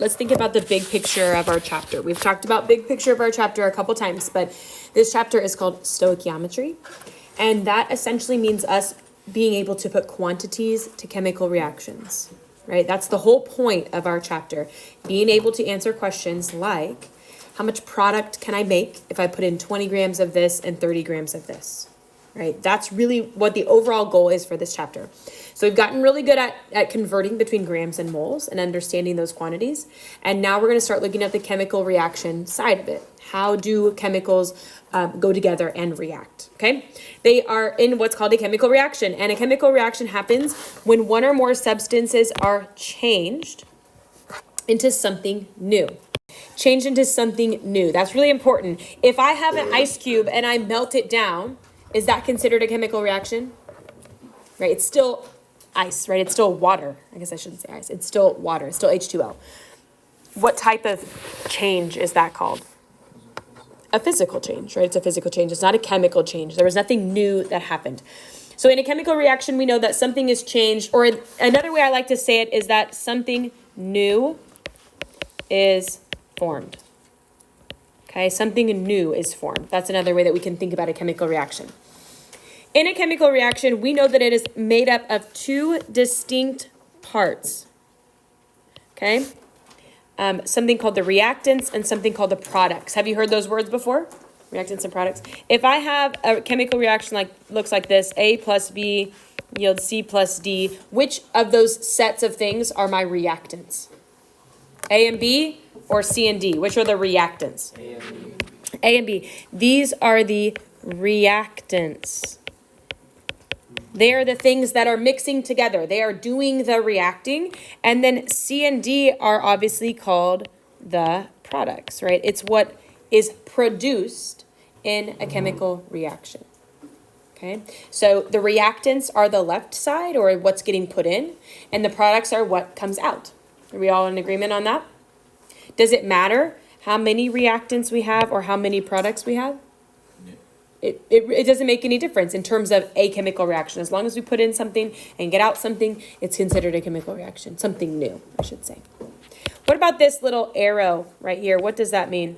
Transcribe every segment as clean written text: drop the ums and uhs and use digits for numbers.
let's think about the big picture of our chapter. We've talked about big picture of our chapter a couple times, but this chapter is called stoichiometry. And that essentially means us being able to put quantities to chemical reactions, right? That's the whole point of our chapter. Being able to answer questions like, how much product can I make if I put in 20 grams of this and 30 grams of this, right? That's really what the overall goal is for this chapter. So we've gotten really good at converting between grams and moles and understanding those quantities. And now we're going to start looking at the chemical reaction side of it. How do chemicals go together and react, okay? They are in what's called a chemical reaction. And a chemical reaction happens when one or more substances are changed into something new. Change into something new. That's really important. If I have an ice cube and I melt it down, is that considered a chemical reaction? Right? It's still ice, right? It's still water. I guess I shouldn't say ice. It's still water. It's still H2O. What type of change is that called? A physical change, right? It's a physical change. It's not a chemical change. There was nothing new that happened. So in a chemical reaction, we know that something is changed, or another way I like to say it is that something new is formed. Okay, something new is formed. That's another way that we can think about a chemical reaction. In a chemical reaction, we know that it is made up of two distinct parts. Okay, something called the reactants and something called the products. Have you heard those words before? Reactants and products. If I have a chemical reaction looks like this, A plus B yields C plus D, which of those sets of things are my reactants? A and B or C and D? Which are the reactants? A and B. A and B. These are the reactants. They are the things that are mixing together. They are doing the reacting. And then C and D are obviously called the products, right? It's what is produced in a chemical reaction. Okay, so the reactants are the left side, or what's getting put in, and the products are what comes out. Are we all in agreement on that? Does it matter how many reactants we have or how many products we have? It doesn't make any difference in terms of a chemical reaction. As long as we put in something and get out something, it's considered a chemical reaction. Something new, I should say. What about this little arrow right here? What does that mean?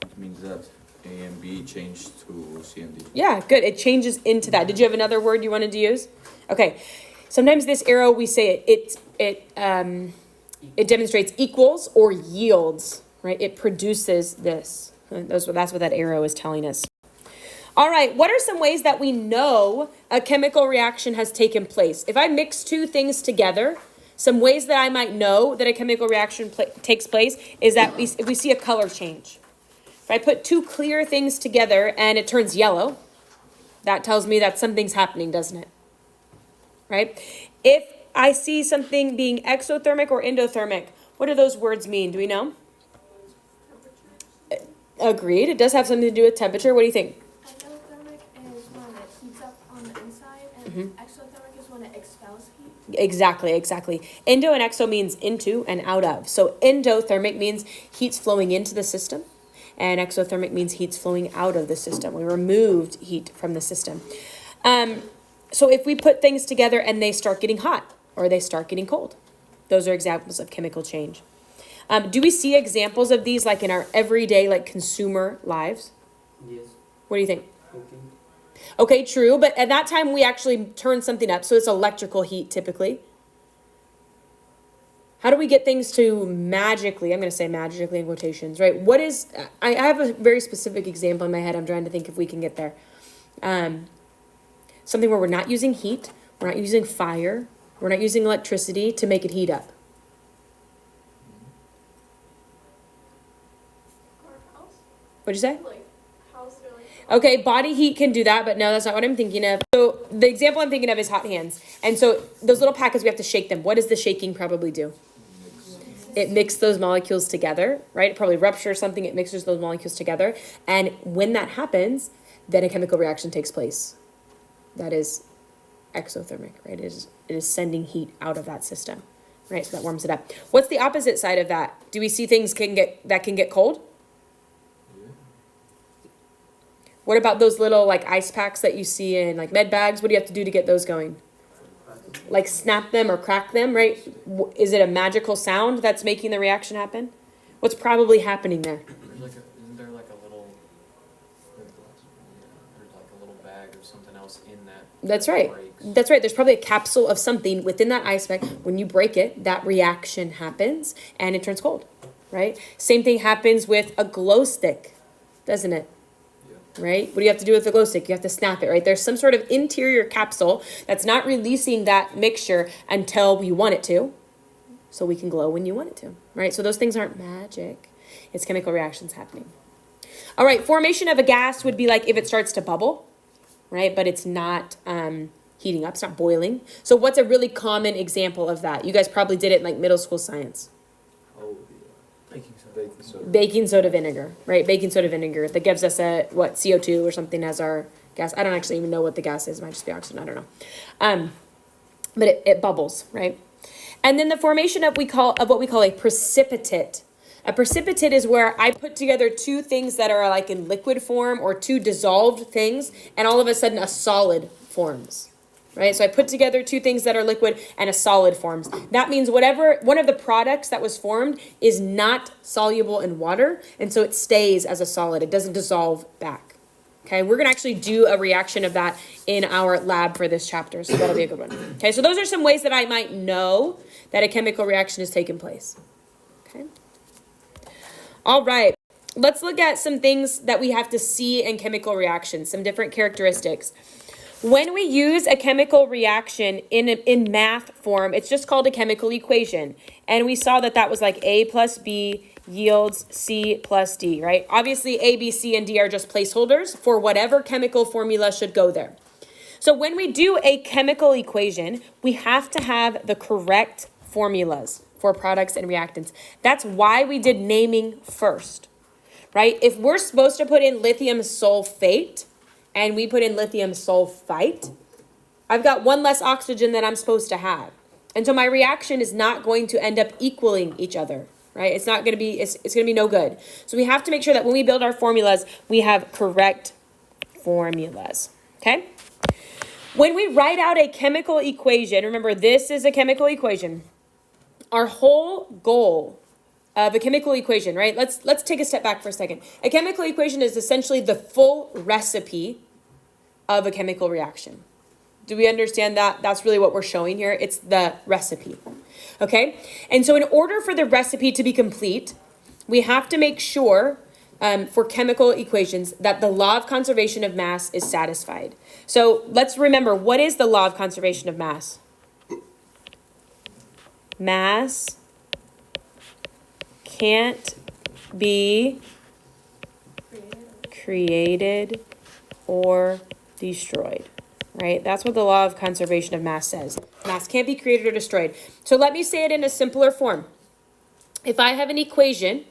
It means that A and B changed to C and D. Yeah, good. It changes into that. Did you have another word you wanted to use? Okay. Sometimes this arrow, we say it demonstrates equals or yields, right? It produces this. That's what that arrow is telling us. All right, what are some ways that we know a chemical reaction has taken place? If I mix two things together, some ways that I might know that a chemical reaction takes place is that if we see a color change. If I put two clear things together and it turns yellow, that tells me that something's happening, doesn't it? Right? If I see something being exothermic or endothermic, what do those words mean? Do we know? Agreed. It does have something to do with temperature. What do you think? Endothermic is when it heats up on the inside, and exothermic is when it expels heat. Exactly. Endo and exo means into and out of. So endothermic means heat's flowing into the system, and exothermic means heat's flowing out of the system. We removed heat from the system. So if we put things together and they start getting hot or they start getting cold, those are examples of chemical change. Do we see examples of these like in our everyday like consumer lives? Yes. What do you think? Cooking. Okay, true, but at that time we actually turn something up, so it's electrical heat typically. How do we get things to magically, I'm going to say magically in quotations, right? What is, I have a very specific example in my head. I'm trying to think if we can get there. Something where we're not using heat, we're not using fire, we're not using electricity to make it heat up. Or house. What'd you say? Like house or like. Okay, body heat can do that, but no, that's not what I'm thinking of. So the example I'm thinking of is hot hands. And so those little packets, we have to shake them. What does the shaking probably do? It mixes those molecules together, right? It probably ruptures something, it mixes those molecules together. And when that happens, then a chemical reaction takes place. That is exothermic, right? It is sending heat out of that system, right? So that warms it up. What's the opposite side of that? Do we see things can get cold? What about those little like ice packs that you see in like med bags? What do you have to do to get those going? like snap them or crack them, right? Is it a magical sound that's making the reaction happen? What's probably happening there? Isn't there like a little, there's like a little bag or something else in that? That's right. Breaks? That's right. There's probably a capsule of something within that ice bag. When you break it, that reaction happens and it turns cold, right? Same thing happens with a glow stick, doesn't it? Right? What do you have to do with the glow stick? You have to snap it, right? There's some sort of interior capsule that's not releasing that mixture until you want it to, so we can glow when you want it to, right? So those things aren't magic. It's chemical reactions happening. All right, formation of a gas would be like if it starts to bubble, right? But it's not heating up, it's not boiling. So what's a really common example of that? You guys probably did it in like middle school science. Oh, Baking soda. baking soda. Baking soda vinegar, right? Baking soda vinegar that gives us CO2 or something as our gas. I don't actually even know what the gas is. It might just be oxygen. I don't know. But it bubbles, right? And then the formation of what we call a precipitate. A precipitate is where I put together two things that are like in liquid form or two dissolved things, and all of a sudden a solid forms. Right? So I put together two things that are liquid and a solid forms. That means whatever one of the products that was formed is not soluble in water, and so it stays as a solid. It doesn't dissolve back. Okay, we're going to actually do a reaction of that in our lab for this chapter, so that'll be a good one. Okay, so those are some ways that I might know that a chemical reaction has taken place. Okay. All right, let's look at some things that we have to see in chemical reactions, some different characteristics. When we use a chemical reaction in math form, it's just called a chemical equation. And we saw that was like A plus B yields C plus D, right? Obviously, A, B, C, and D are just placeholders for whatever chemical formula should go there. So when we do a chemical equation, we have to have the correct formulas for products and reactants. That's why we did naming first, right? If we're supposed to put in lithium sulfate, and we put in lithium sulfite, I've got one less oxygen than I'm supposed to have. And so my reaction is not going to end up equaling each other, right? It's not going to be, it's going to be no good. So we have to make sure that when we build our formulas, we have correct formulas, okay? When we write out a chemical equation, remember this is a chemical equation. Our whole goal of a chemical equation, right? Let's take a step back for a second. A chemical equation is essentially the full recipe of a chemical reaction. Do we understand that? That's really what we're showing here. It's the recipe, okay? And so in order for the recipe to be complete, we have to make sure for chemical equations that the law of conservation of mass is satisfied. So let's remember, what is the law of conservation of mass? Mass can't be created or destroyed, right? That's what the law of conservation of mass says. Mass can't be created or destroyed. So let me say it in a simpler form. If I have an equation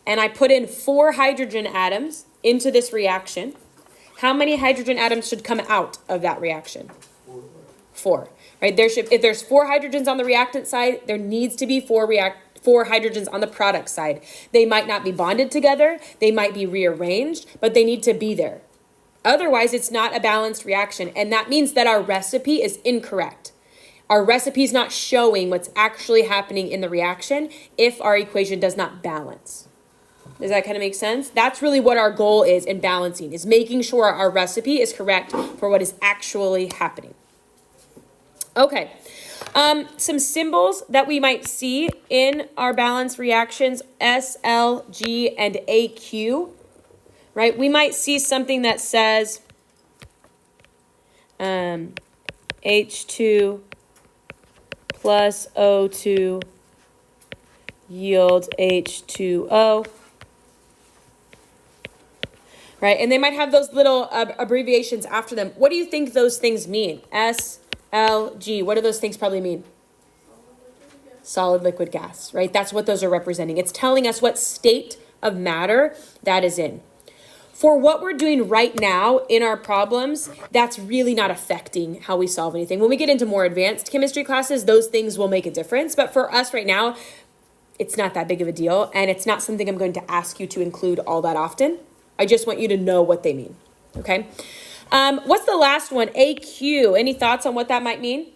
and I put in 4 hydrogen atoms into this reaction, how many hydrogen atoms should come out of that reaction? 4, right? If there's 4 hydrogens on the reactant side, there needs to be 4 hydrogens on the product side. They might not be bonded together, they might be rearranged, but they need to be there. Otherwise, it's not a balanced reaction, and that means that our recipe is incorrect. Our recipe is not showing what's actually happening in the reaction if our equation does not balance. Does that kind of make sense? That's really what our goal is in balancing, is making sure our recipe is correct for what is actually happening. Okay. Some symbols that we might see in our balance reactions, S, L, G, and AQ, right? We might see something that says H2 plus O2 yields H2O, right? And they might have those little abbreviations after them. What do you think those things mean? S, L, G. What do those things probably mean? Solid liquid gas, right? That's what those are representing. It's telling us what state of matter that is in. For what we're doing right now in our problems, that's really not affecting how we solve anything. When we get into more advanced chemistry classes, those things will make a difference. But for us right now, it's not that big of a deal. And it's not something I'm going to ask you to include all that often. I just want you to know what they mean, okay? What's the last one? AQ. Any thoughts on what that might mean?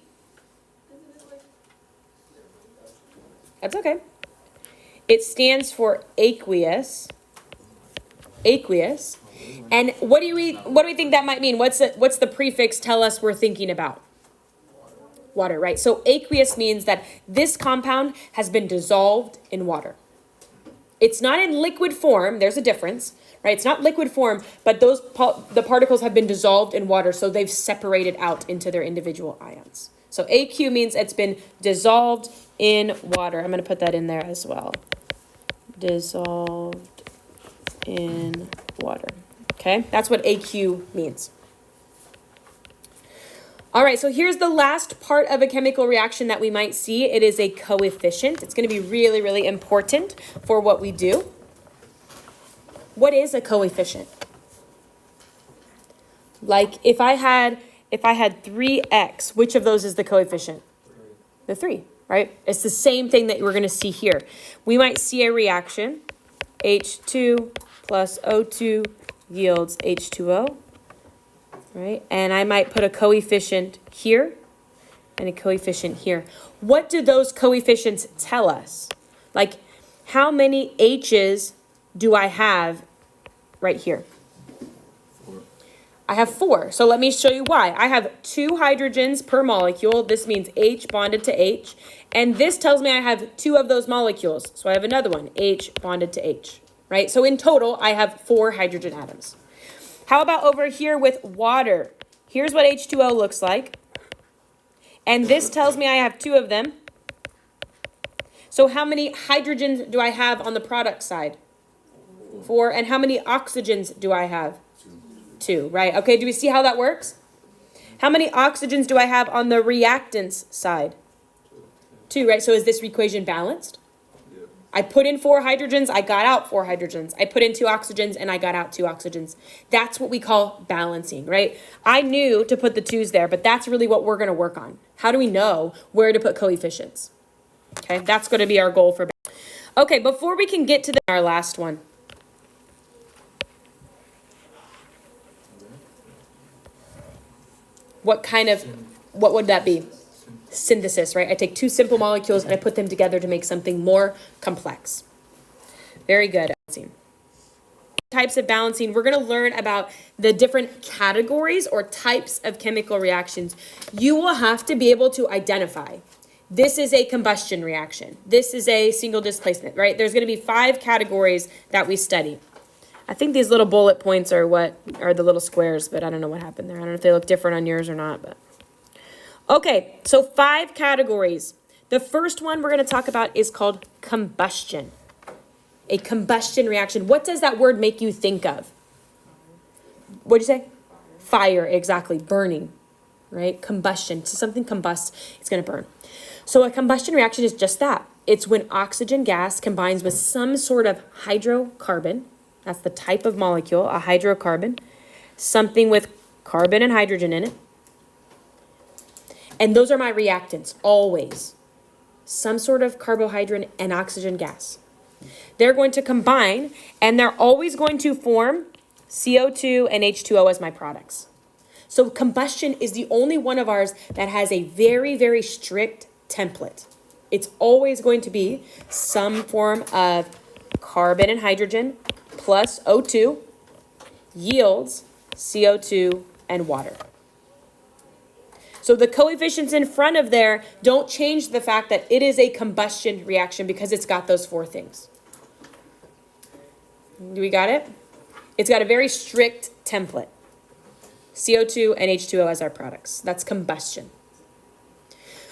That's okay. It stands for aqueous. Aqueous. And what do we think that might mean? What's the prefix tell us we're thinking about? Water, right? So aqueous means that this compound has been dissolved in water. It's not in liquid form. There's a difference, right? It's not liquid form, but the particles have been dissolved in water, so they've separated out into their individual ions. So AQ means it's been dissolved in water. I'm going to put that in there as well. Dissolved in water. Okay, that's what AQ means. All right, so here's the last part of a chemical reaction that we might see. It is a coefficient. It's going to be really, really important for what we do. What is a coefficient? Like if I had 3x, which of those is the coefficient? The 3, right? It's the same thing that we're going to see here. We might see a reaction, H2 plus O2 yields H2O. Right? And I might put a coefficient here and a coefficient here. What do those coefficients tell us? Like, how many H's do I have right here? 4. I have 4. So let me show you why. I have 2 hydrogens per molecule. This means H bonded to H. And this tells me I have 2 of those molecules. So I have another one, H bonded to H. Right? So in total, I have 4 hydrogen atoms. How about over here with water? Here's what H2O looks like. And this tells me I have 2 of them. So how many hydrogens do I have on the product side? 4. And how many oxygens do I have? 2, right? Okay, do we see how that works? How many oxygens do I have on the reactants side? 2, right? So is this equation balanced? I put in 4 hydrogens, I got out 4 hydrogens. I put in 2 oxygens, and I got out 2 oxygens. That's what we call balancing, right? I knew to put the 2's there, but that's really what we're going to work on. How do we know where to put coefficients? Okay, that's going to be our goal for. Okay, before we can get to our last one. What would that be? Synthesis, right? I take 2 simple molecules and I put them together to make something more complex. Very good. Types of balancing. We're going to learn about the different categories or types of chemical reactions. You will have to be able to identify. This is a combustion reaction. This is a single displacement, right? There's going to be 5 categories that we study. I think these little bullet points are what are the little squares, but I don't know what happened there. I don't know if they look different on yours or not, but. Okay, so 5 categories. The first one we're going to talk about is called combustion. A combustion reaction. What does that word make you think of? What'd you say? Fire, exactly. Burning, right? Combustion. So something combusts, it's going to burn. So a combustion reaction is just that. It's when oxygen gas combines with some sort of hydrocarbon. That's the type of molecule, a hydrocarbon. Something with carbon and hydrogen in it. And those are my reactants, always. Some sort of carbohydrate and oxygen gas. They're going to combine, and they're always going to form CO2 and H2O as my products. So combustion is the only one of ours that has a very, very strict template. It's always going to be some form of carbon and hydrogen plus O2 yields CO2 and water. So the coefficients in front of there don't change the fact that it is a combustion reaction because it's got those 4 things. Do we got it? It's got a very strict template. CO2 and H2O as our products. That's combustion.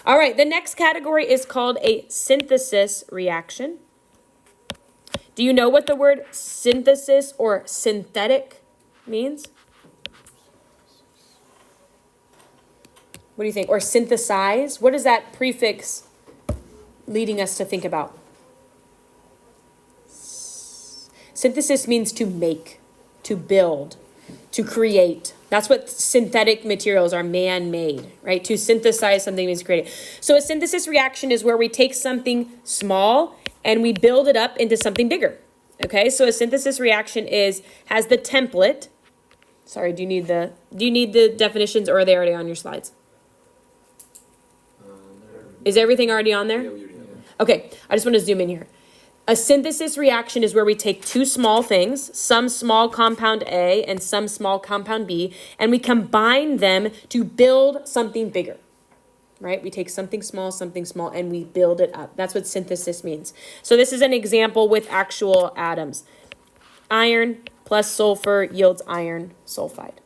All right, the next category is called a synthesis reaction. Do you know what the word synthesis or synthetic means? What do you think? Or synthesize? What is that prefix leading us to think about? Synthesis means to make, to build, to create. That's what synthetic materials are, man-made, right? To synthesize something means create it. So a synthesis reaction is where we take something small and we build it up into something bigger. Okay, so a synthesis reaction has the template. Sorry, do you need the definitions, or are they already on your slides? Is everything already on there? Okay, I just want to zoom in here. A synthesis reaction is where we take two small things, some small compound A and some small compound B, and we combine them to build something bigger, right? We take something small, and we build it up. That's what synthesis means. So this is an example with actual atoms. Iron plus sulfur yields iron sulfide,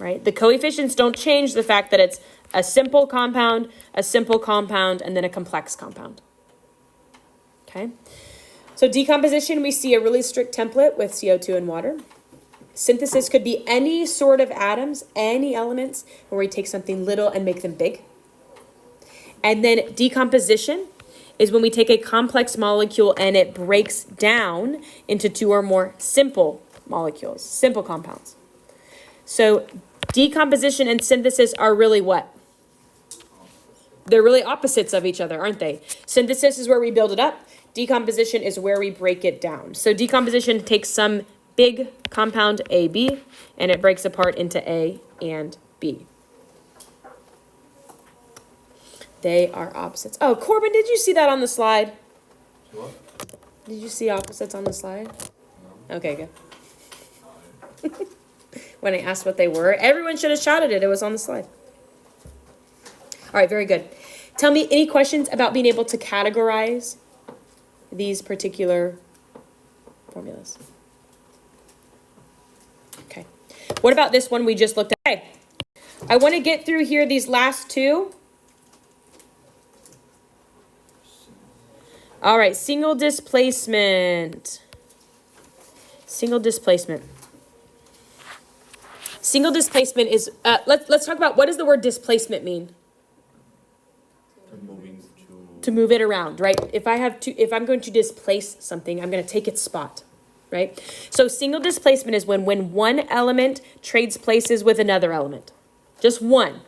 right? The coefficients don't change the fact that it's a simple compound, and then a complex compound. Okay, so decomposition, we see a really strict template with CO2 and water. Synthesis could be any sort of atoms, any elements, where we take something little and make them big. And then decomposition is when we take a complex molecule and it breaks down into two or more simple molecules, simple compounds. So decomposition and synthesis are really what? They're really opposites of each other, aren't they? Synthesis is where we build it up. Decomposition is where we break it down. So decomposition takes some big compound AB and it breaks apart into A and B. They are opposites. Oh, Corbin, did you see that on the slide? What? Did you see opposites on the slide? No. Okay, good. When I asked what they were, everyone should have shouted it. It was on the slide. All right, very good. Tell me any questions about being able to categorize these particular formulas. Okay. What about this one we just looked at? Okay. I want to get through here these last two. All right, single displacement. Single displacement. Single displacement is, let's talk about what does the word displacement mean? To move it around, right? If I'm going to displace something, I'm going to take its spot, right? So single displacement is when one element trades places with another element. Just one.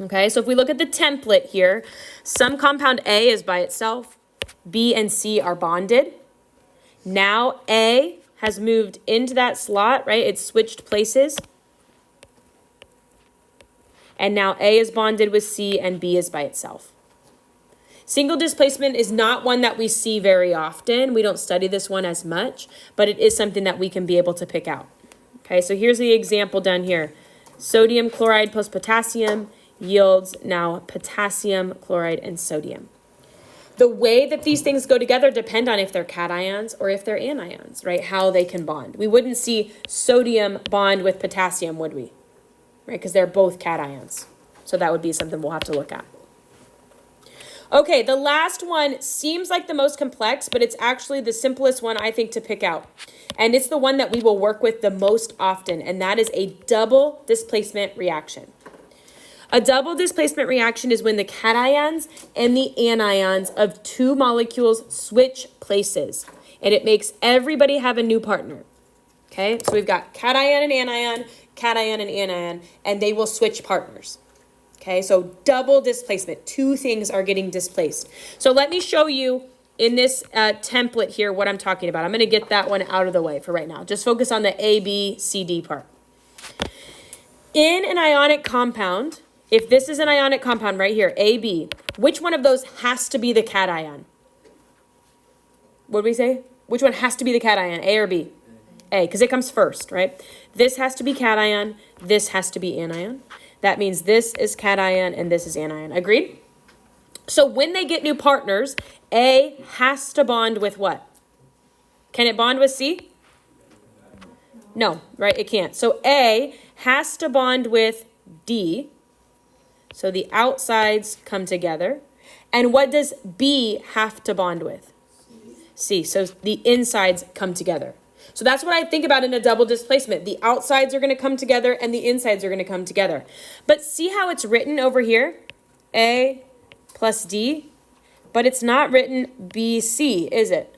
Okay, so if we look at the template here, some compound A is by itself, B and C are bonded. Now A has moved into that slot, right? It's switched places. And now A is bonded with C and B is by itself. Single displacement is not one that we see very often. We don't study this one as much, but it is something that we can be able to pick out. Okay, so here's the example down here. Sodium chloride plus potassium yields now potassium chloride and sodium. The way that these things go together depend on if they're cations or if they're anions, right? How they can bond. We wouldn't see sodium bond with potassium, would we? Right, because they're both cations. So that would be something we'll have to look at. Okay, the last one seems like the most complex, but it's actually the simplest one, I think, to pick out. And it's the one that we will work with the most often, and that is a double displacement reaction. A double displacement reaction is when the cations and the anions of two molecules switch places, and it makes everybody have a new partner. Okay, so we've got cation and anion, and they will switch partners. Okay, so double displacement. Two things are getting displaced. So let me show you in this template here what I'm talking about. I'm going to get that one out of the way for right now. Just focus on the A, B, C, D part. In an ionic compound, if this is an ionic compound right here, A, B, which one of those has to be the cation? What did we say? Which one has to be the cation, A or B? A, because it comes first, right? This has to be cation. This has to be anion. That means this is cation and this is anion. Agreed? So when they get new partners, A has to bond with what? Can it bond with C? No, right? It can't. So A has to bond with D. So the outsides come together. And what does B have to bond with? C. So the insides come together. So that's what I think about in a double displacement. The outsides are going to come together and the insides are going to come together. But see how it's written over here? A plus D. But it's not written BC, is it?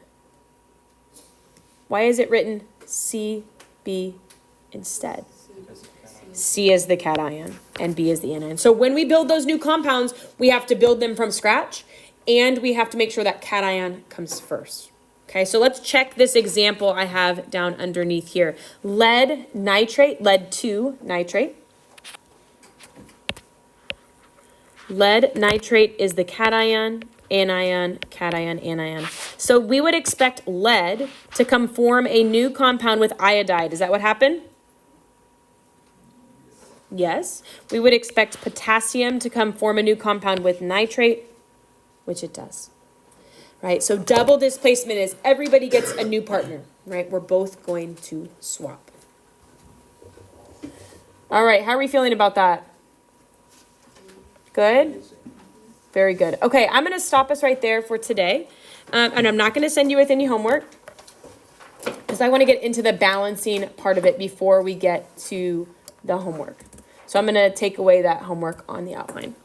Why is it written CB instead? C is the cation and B is the anion. So when we build those new compounds, we have to build them from scratch and we have to make sure that cation comes first. Okay, so let's check this example I have down underneath here. Lead nitrate, lead 2 nitrate. Lead nitrate is the cation anion, cation, anion. So we would expect lead to come form a new compound with iodide. Is that what happened? Yes. We would expect potassium to come form a new compound with nitrate, which it does. Right? So double displacement is everybody gets a new partner, right? We're both going to swap. All right, how are we feeling about that? Good? Very good. Okay, I'm going to stop us right there for today. And I'm not going to send you with any homework because I want to get into the balancing part of it before we get to the homework. So I'm going to take away that homework on the outline.